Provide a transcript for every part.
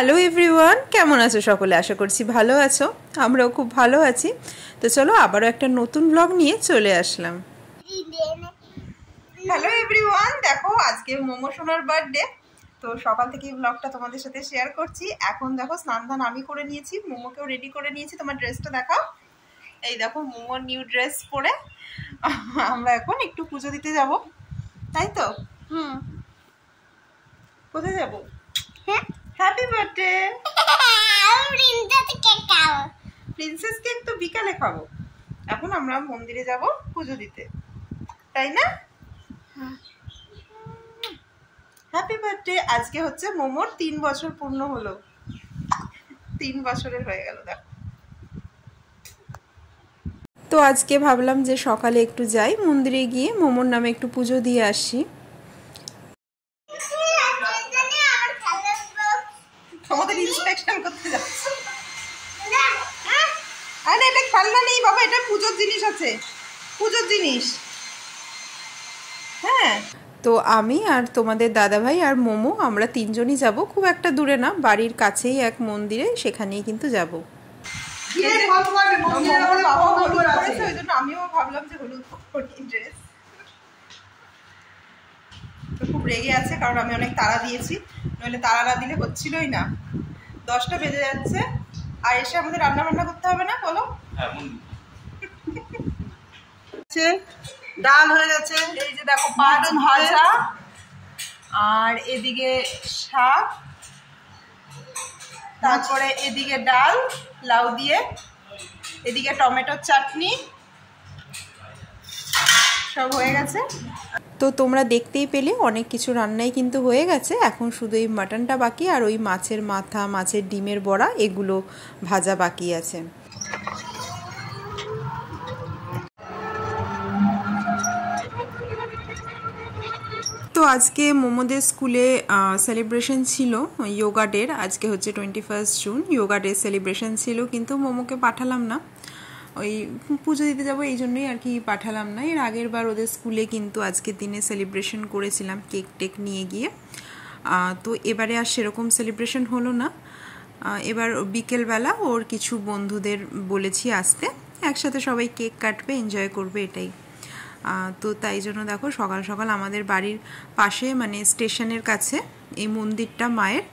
Hello everyone, কেমন আছো সকলে? আশা করছি ভালো আছো, আমরাও খুব ভালো আছি। তো চলো আবারও একটা নতুন ব্লগ নিয়ে চলে আসলাম। হ্যালো এভরিওয়ান, দেখো আজকে মোমো সোনার বার্থডে। তো সকাল থেকে ব্লগটা তোমাদের সাথে শেয়ার করছি। এখন দেখো স্নান ধান আমি করে নিয়েছি, মোমোকেও রেডি করে নিয়েছি। তোমার ড্রেসটা দেখাও। এই দেখো মোমোর নিউ ড্রেস পরে আমরা এখন একটু পুজো দিতে যাব, তাই তো? কোথায় যাবো? Happy birthday. প্রিন্সেস কেক তো বিকালে খাবো, এখন আমরা মন্দিরে যাব পুজো দিতে, তাই না? Happy birthday. আজকে হচ্ছে মোমোর 3 বছর পূর্ণ হলো, 3 বছরের হয়ে গেল দেখো। তো আজকে ভাবলাম যে সকালে একটু যাই মন্দিরে, গিয়ে মোমোর নামে একটু পুজো দিয়ে আসি। তোমাদের ইন্সপেকশন করতে যাচ্ছি। আরে এটা খেলনা নেই বাবা, এটা পুজোর জিনিস আছে, পুজোর জিনিস। হ্যাঁ, তো আমি আর তোমাদের দাদাভাই আর মোমো আমরা তিনজনই যাব, খুব একটা দূরে না, বাড়ির কাছেই এক মন্দিরে, সেখানেই কিন্তু যাব। আমিও ভাবলাম যে হলুদ ড্রেস। তো খুব রেগে আছে কারণ আমি অনেক তাড়া দিয়েছি, নইলে তাড়া না দিলে হচ্ছিলই না। 10টা বেজে যাচ্ছে আর এসে আমাদের রান্না বান্না করতে হবে না, বলো? ডাল হয়ে গেছে, এই যে দেখো মাছ ভাজা, আর এদিকে শাক, তারপরে এদিকে ডাল লাউ দিয়ে, এদিকে টমেটোর চাটনি, সব হয়ে গেছে। তো তোমরা দেখতেই পেলে অনেক কিছু রান্নাই কিন্তু হয়ে গেছে, এখন শুধু এই মাটনটা বাকি আর ওই মাছের মাথা, মাছের ডিমের বড়া, এগুলো ভাজা বাকি আছে। তো আজকে মোমোদের স্কুলে সেলিব্রেশন ছিল যোগা ডের, আজকে হচ্ছে 21 জুন, যোগা ডে সেলিব্রেশন ছিল, কিন্তু মোমোকে পাঠালাম না, ওই পুজো দিতে যাবো এই জন্যই আর কি পাঠালাম না। এর আগের বার ওদের স্কুলে কিন্তু আজকের দিনে সেলিব্রেশন করেছিলাম কেক টেক নিয়ে গিয়ে, তো এবারে আর সেরকম সেলিব্রেশন হলো না। এবার বিকেলবেলা ওর কিছু বন্ধুদের বলেছি আসতে, একসাথে সবাই কেক কাটবে, এনজয় করবে, এটাই। তো তাই জন্য দেখো সকাল সকাল আমাদের বাড়ির পাশে মানে স্টেশনের কাছে এই মন্দিরটা মায়ের,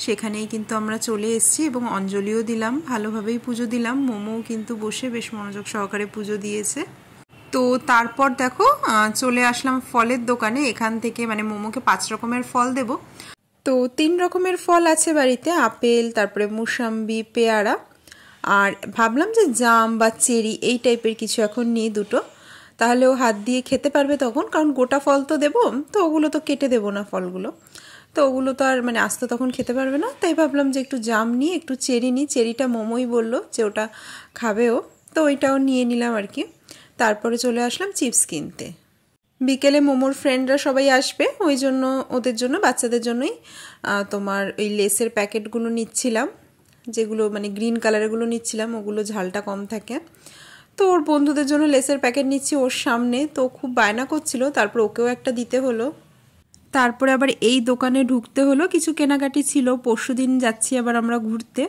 সেখানেই কিন্তু আমরা চলে এসেছি এবং অঞ্জলিও দিলাম, ভালোভাবেই পুজো দিলাম। মোমোও কিন্তু বসে বেশ মনোযোগ সহকারে পুজো দিয়েছে। তো তারপর দেখো চলে আসলাম ফলের দোকানে, এখান থেকে মানে মোমোকে 5 রকমের ফল দেব। তো 3 রকমের ফল আছে বাড়িতে, আপেল, তারপরে মুসাম্বি, পেয়ারা, আর ভাবলাম যে জাম বা চেরি এই টাইপের কিছু এখন নিই দুটো, তাহলে ও হাত দিয়ে খেতে পারবে তখন, কারণ গোটা ফল তো দেবো, তো ওগুলো তো কেটে দেবো না ফলগুলো, তো ওগুলো তো আর মানে আস্তে তখন খেতে পারবে না, তাই ভাবলাম যে একটু জাম নিয়ে একটু চেরি নিই। চেরিটা মোমোই বললো যে ওটা খাবে ও, তো ওইটাও নিয়ে নিলাম আর কি। তারপরে চলে আসলাম চিপস কিনতে। বিকেলে মোমোর ফ্রেন্ডরা সবাই আসবে, ওই জন্য ওদের জন্য, বাচ্চাদের জন্যই তোমার ওই লেসের প্যাকেটগুলো নিচ্ছিলাম, যেগুলো মানে গ্রিন কালারেরগুলো নিচ্ছিলাম, ওগুলো ঝালটা কম থাকে। তো ওর বন্ধুদের জন্য লেসের প্যাকেট নিচ্ছি ওর সামনে, তো খুব বায়না করছিল, তারপর ওকেও একটা দিতে হলো। তারপরে আবার এই দোকানে ঢুকতে হলো, কিছু কেনাকাটি ছিল, পরশুদিন যাচ্ছি আবার আমরা ঘুরতে,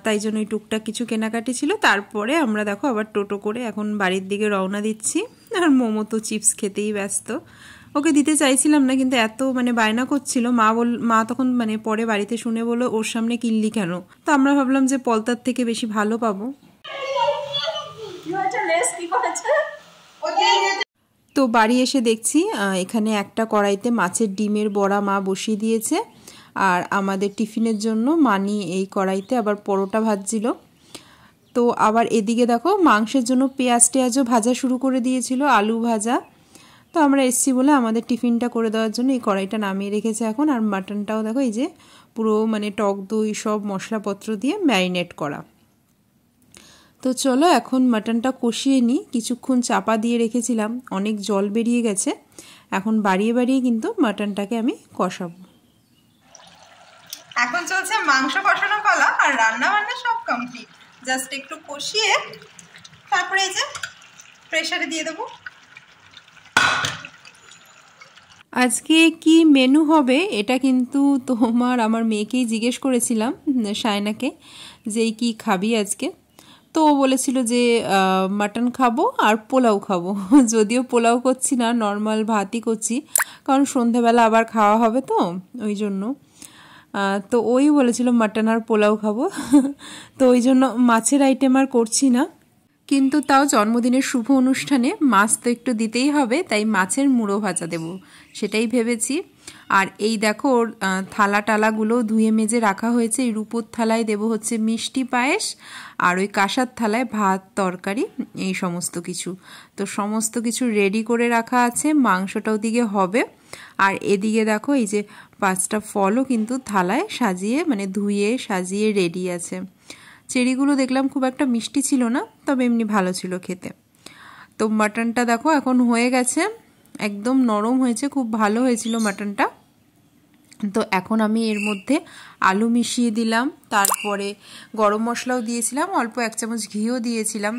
তাই জন্য এই টুকটাক কিছু কেনাকাটি ছিল। তারপরে আমরা দেখো আবার টোটো করে এখন বাড়ির দিকে রওনা দিচ্ছি। আর মোমো তো চিপস খেতেই ব্যস্ত, ওকে দিতে চাইছিলাম না, কিন্তু এত মানে বায়না করছিল, মা তখন মানে পরে বাড়িতে শুনে বলো ওর সামনে কিনলি কেন, তো আমরা ভাবলাম যে পলতার থেকে বেশি ভালো পাবো। তো বাড়ি এসে দেখছি এখানে একটা কড়াইতে মাছের ডিমের বড়া মা বসিয়ে দিয়েছে, আর আমাদের টিফিনের জন্য মানি এই কড়াইতে আবার পরোটা ভাজছিল। তো আবার এদিকে দেখো মাংসের জন্য পেঁয়াজও ভাজা শুরু করে দিয়েছিল, আলু ভাজা। তো আমরা এসছি বলে আমাদের টিফিনটা করে দেওয়ার জন্য এই কড়াইটা নামিয়ে রেখেছে এখন। আর মাটনটাও দেখো এই যে পুরো মানে টক দই সব মশলাপত্র দিয়ে ম্যারিনেট করা। তো চলো এখন মাটনটা কষিয়ে নিই, কিছুক্ষণ চাপা দিয়ে রেখেছিলাম, অনেক জল বেরিয়ে গেছে, এখন বাড়িয়ে বাড়িয়ে কিন্তু মাটনটাকে আমি কষাবো। এখন চলছে মাংস কষানো পালা, আর রান্না বান্না সব কমপ্লিট, জাস্ট একটু কষিয়ে তারপরে এই যে প্রেসারে দিয়ে দেবো। আজকে কি মেনু হবে এটা কিন্তু আমার মেয়েকেই জিজ্ঞেস করেছিলাম, শায়নাকে, যে কি খাবি আজকে। তো ও বলেছিল যে মাটন খাবো আর পোলাও খাবো। যদিও পোলাও করছি না, নর্মাল ভাতই করছি, কারণ সন্ধেবেলা আবার খাওয়া হবে তো ওই জন্য। তো ওই বলেছিল মাটন আর পোলাও খাবো। তো ওই জন্য মাছের আইটেম আর করছি না, কিন্তু তাও জন্মদিনের শুভ অনুষ্ঠানে মাছ তো একটু দিতেই হবে, তাই মাছের মুড়ো ভাজা দেব সেটাই ভেবেছি। আর এই দেখো ওর থালা টালাগুলো ধুয়ে মেজে রাখা হয়েছে। এই রূপোর থালায় দেব হচ্ছে মিষ্টি পায়েস, আর ওই কাঁসার থালায় ভাত তরকারি, এই সমস্ত কিছু। তো সমস্ত কিছু রেডি করে রাখা আছে, মাংসটা ওদিকে হবে। আর এদিকে দেখো এই যে 5টা ফলও কিন্তু থালায় সাজিয়ে, মানে ধুয়ে সাজিয়ে রেডি আছে। চেরিগুলো দেখলাম খুব একটা মিষ্টি ছিল না, তবে এমনি ভালো ছিল খেতে। তো মাটনটা দেখো এখন হয়ে গেছে, একদম নরম হয়েছে, খুব ভালো হয়েছিল মাটনটা। তো এখন আমি এর মধ্যে আলু মিশিয়ে দিলাম, তারপরে গরম মশলাও দিয়েছিলাম, অল্প 1 চামচ ঘিও দিয়েছিলাম।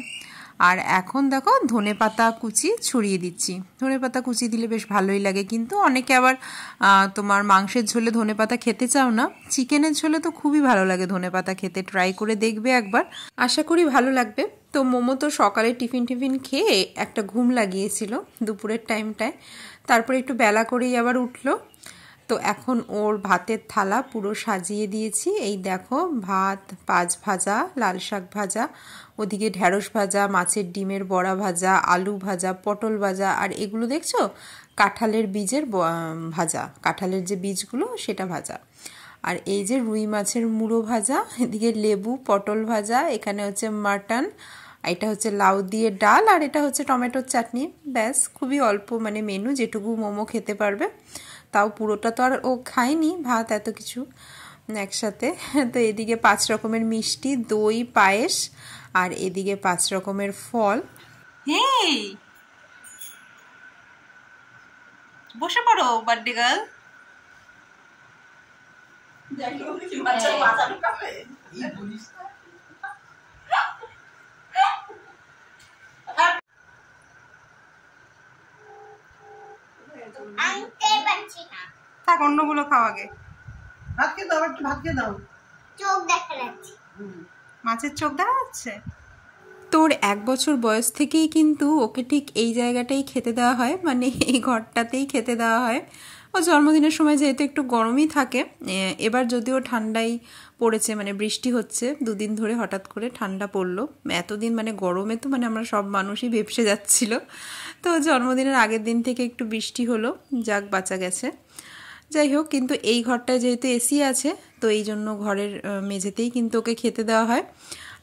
আর এখন দেখো ধনেপাতা কুচি ছড়িয়ে দিচ্ছি। ধনেপাতা কুচি দিলে বেশ ভালোই লাগে, কিন্তু অনেকে আবার তোমার মাংসের ঝোলে ধনেপাতা খেতে চাও না, চিকেনের ঝোলে তো খুবই ভালো লাগে ধনেপাতা খেতে। ট্রাই করে দেখবে একবার, আশা করি ভালো লাগবে। তো মোমো তো সকালে টিফিন খেয়ে একটা ঘুম লাগিয়েছিল দুপুরের টাইমটায়, তারপরে একটু বেলা করেই আবার উঠলো। তো এখন ওর ভাতের থালা পুরো সাজিয়ে দিয়েছি। এই দেখো ভাত, 5 ভাজা, লাল শাক ভাজা, ওদিকে ঢ্যাঁড়স ভাজা, মাছের ডিমের বড়া ভাজা, আলু ভাজা, পটল ভাজা, আর এগুলো দেখছো কাঁঠালের বীজের ভাজা, কাঁঠালের যে বীজগুলো সেটা ভাজা। আর এই যে রুই মাছের মুড়ো ভাজা, এদিকে লেবু, পটল ভাজা, এখানে হচ্ছে মাটন, এটা হচ্ছে লাউ দিয়ে ডাল, আর এটা হচ্ছে টমেটোর চাটনি। ব্যাস, খুবই অল্প মানে মেনু, যেটুকু মোমো খেতে পারবে। তাও পুরোটা তো আর ও খায়নি ভাত এত কিছু একসাথে। তো এদিকে 5 রকমের মিষ্টি, দই, পায়েস, আর এদিকে 5 রকমের ফল। হেই, বসে পড়ো বার্থডে গার্ল। থাক, অন্যগুলো খাও আগে। ভাত খেয়ে দাও, একটু ভাত খেয়ে দাও। চোখ দেখা যাচ্ছে, মাছের চোখ দেখা যাচ্ছে। তোর 1 বছর বয়স থেকেই কিন্তু ওকে ঠিক এই জায়গাটাই খেতে দেওয়া হয়, মানে এই ঘরটাতেই খেতে দেওয়া হয়। ও জন্মদিনের সময় যেহেতু একটু গরমই থাকে, এবার যদিও ঠান্ডাই পড়েছে, মানে বৃষ্টি হচ্ছে 2 দিন ধরে, হঠাৎ করে ঠান্ডা পড়লো। এতদিন মানে গরমে তো মানে আমরা সব মানুষই ভেপসে যাচ্ছিল। তো জন্মদিনের আগের দিন থেকে একটু বৃষ্টি হলো, যাক বাঁচা গেছে। যাই হোক, কিন্তু এই ঘরটায় যেহেতু এসি আছে, তো এই জন্য ঘরের মেঝেতেই কিন্তু ওকে খেতে দেওয়া হয়।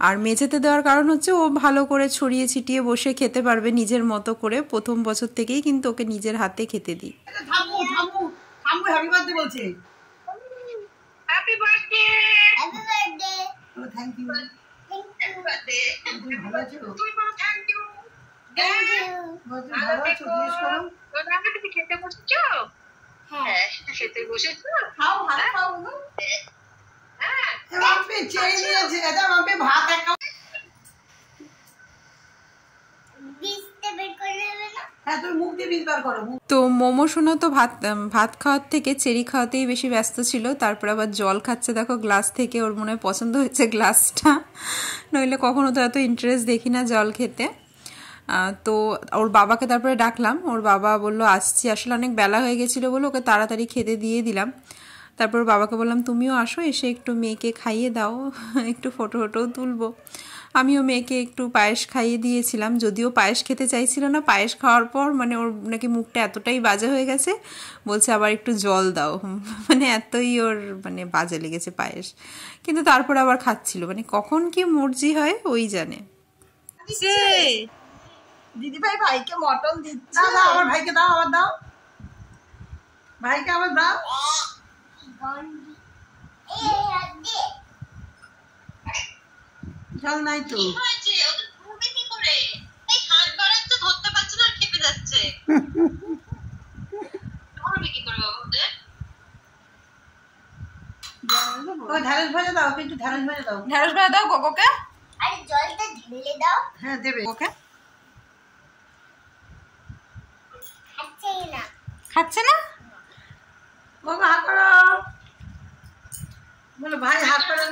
আর মেঝেতে দেওয়ার কারণ হচ্ছে ও ভালো করে ছড়িয়ে ছিটিয়ে বসে খেতে পারবে নিজের মতো করে। 1ম বছর থেকেই কিন্তু ওকে নিজের হাতে খেতে দিই। হ্যাপি বার্থডে বলছে। Happy birthday, happy birthday, thank you, happy birthday. ভালো আছো? তুমি বলো থ্যাংক ইউ। Thank you. ভালো আছো? জিজ্ঞেস করো। তোমরা কি খেতে বসেছো? হ্যাঁ, খেতে বসেছো? খাও, ভাত খাও না? হ্যাঁ, মাম্পি চেয়ে নিয়েছে, এটা মাম্পি ভাত একটা তো মোমো শোনা তো ভাত খাওয়ার থেকে চেরি খাওয়াতেই বেশি ব্যস্ত ছিল। তারপর আবার জল খাচ্ছে দেখো গ্লাস থেকে, ওর মনে হয় পছন্দ হয়েছে গ্লাসটা, নইলে কখনো তো এত ইন্টারেস্ট দেখি না জল খেতে। তো ওর বাবাকে তারপরে ডাকলাম, ওর বাবা বললো আসছি। আসলে অনেক বেলা হয়ে গেছিলো বলে ওকে তাড়াতাড়ি খেতে দিয়ে দিলাম। তারপর বাবাকে বললাম তুমিও আসো, এসে একটু মেয়েকে খাইয়ে দাও, একটু ফটোও তুলবো। আমিও মেয়েকে একটু পায়েস খাইয়ে দিয়েছিলাম, যদিও পায়েস খেতে চাইছিল না। পায়েস খাওয়ার পর মানে ওর নাকি মুখটা এতটাই বাজে হয়ে গেছে, বলছে আবার একটু জল দাও, মানে এতই ওর মানে বাজে লেগেছে পায়েস। কিন্তু তারপর আবার খাচ্ছিল, মানে কখন কি মর্জি হয় ওই জানে। দিদি ভাই ভাইকে মটন দিচ্ছে, দাও আমার ভাইকে দাও, আবার দাও ভাইকে, আবার দাও। জল নাই তো, কি করে এই হাত বাড়ার তো ধরতে পারছে না, খেপে যাচ্ছে। কি করে বাবা ওদের ঢ্যাঁড়স ভাজা দাও, একটু ঢ্যাঁড়স ভাজা দাও, ঢ্যাঁড়স ভাজা দাও গোগোকে। আরে জলটা ঢেলে দাও। হ্যাঁ দেবে। ওকে খাচ্ছে না, খাচ্ছে না, হাত করো, বলো ভাই হাত করো।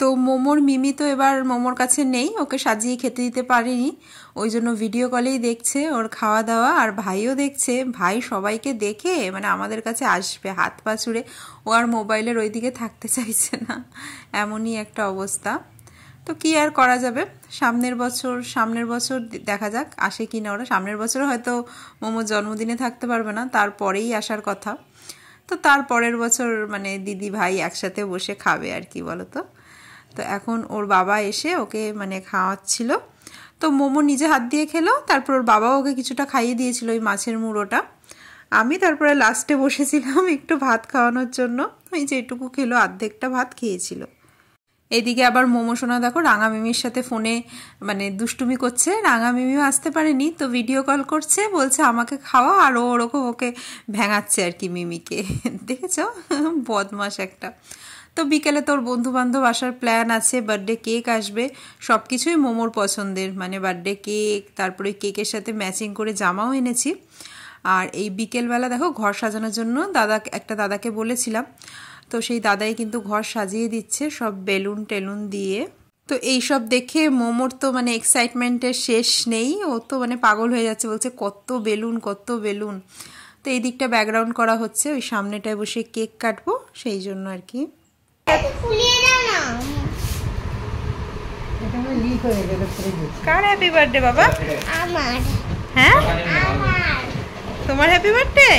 তো মোমোর মিমি তো এবার মোমোর কাছে নেই, ওকে সাজিয়ে খেতে দিতে পারিনি, ওই জন্য ভিডিও কলেই দেখছে ওর খাওয়া দাওয়া। আর ভাইও দেখছে, ভাই সবাইকে দেখে মানে আমাদের কাছে আসবে হাত পা ছুড়ে, ও আর মোবাইলের ওইদিকে থাকতে চাইছে না, এমনই একটা অবস্থা। তো কি আর করা যাবে, সামনের বছর দেখা যাক আসে কিনা ওরা। সামনের বছর হয়তো মোমোর জন্মদিনে থাকতে পারবে না, তারপরেই আসার কথা। তো তারপরের বছর মানে দিদি ভাই একসাথে বসে খাবে আর কি বলো তো। তো এখন ওর বাবা এসে ওকে মানে খাওয়াচ্ছিল, তো মোমো নিজে হাত দিয়ে খেলো, তারপর ওর বাবাও ওকে কিছুটা খাইয়ে দিয়েছিল ওই মাছের মুড়োটা। আমি তারপরে লাস্টে বসেছিলাম একটু ভাত খাওয়ানোর জন্য, ওই যেটুকু খেলো অর্ধেকটা ভাত খেয়েছিল। এদিকে আবার মোমো সোনা দেখো রাঙা মিমির সাথে ফোনে মানে দুষ্টুমি করছে, রাঙা মিমিও আসতে পারেনি, তো ভিডিও কল করছে, বলছে আমাকে খাওয়া, আর ও ওরকম ওকে ভেঙাচ্ছে আর কি মিমিকে। দেখেছো, বদমাস একটা। তো বিকেলে তোর বন্ধু বান্ধব আসার প্ল্যান আছে, বার্থডে কেক আসবে, সব কিছুই মোমোর পছন্দের, মানে বার্থডে কেক, তারপরে কেকের সাথে ম্যাচিং করে জামাও এনেছি। আর এই বিকেলবেলা দেখো ঘর সাজানোর জন্য একটা দাদাকে বলেছিলাম, তো সেই দাদাই কিন্তু ঘর সাজিয়ে দিচ্ছে সব বেলুন টেলুন দিয়ে। তো এইসব দেখে মোমোর তো মানে এক্সাইটমেন্টের শেষ নেই, ও তো মানে পাগল হয়ে যাচ্ছে, বলছে কত বেলুন কত বেলুন। তো এই দিকটা ব্যাকগ্রাউন্ড করা হচ্ছে, ওই সামনেটায় বসে কেক কাটবো সেই জন্য আর কি। কার হ্যাপি বার্থডে বাবা? আমার। হ্যাঁ তোমার হ্যাপি বার্থডে?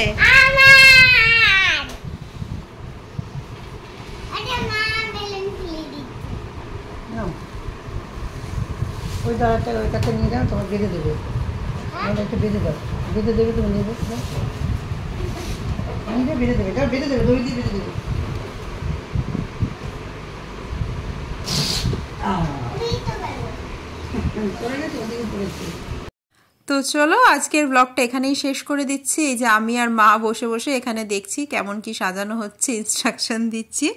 ওই দাঁড়াটা ওই কাছে নিয়ে যাও, তোমার বেঁধে দেবে, একটু বেঁধে দাও, বেঁধে দেবে, তুমি নেবে নিজে বেঁধে দেবে, বেঁধে দেবে, দড়ি দিয়ে বেঁধে দেবে। তো চলো আজকের ব্লগটা এখানেই শেষ করে দিচ্ছি। এই যে আমি আর মা বসে বসে এখানে দেখছি কেমন কি সাজানো হচ্ছে, ইনস্ট্রাকশন দিচ্ছি।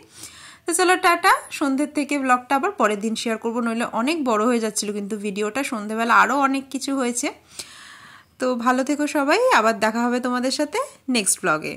তো চলো টাটা, সন্ধ্যের থেকে ব্লগটা আবার পরের দিন শেয়ার করবো, নইলে অনেক বড় হয়ে যাচ্ছিল কিন্তু ভিডিওটা, সন্ধ্যেবেলা আরও অনেক কিছু হয়েছে। তো ভালো থেকো সবাই, আবার দেখা হবে তোমাদের সাথে নেক্সট ব্লগে।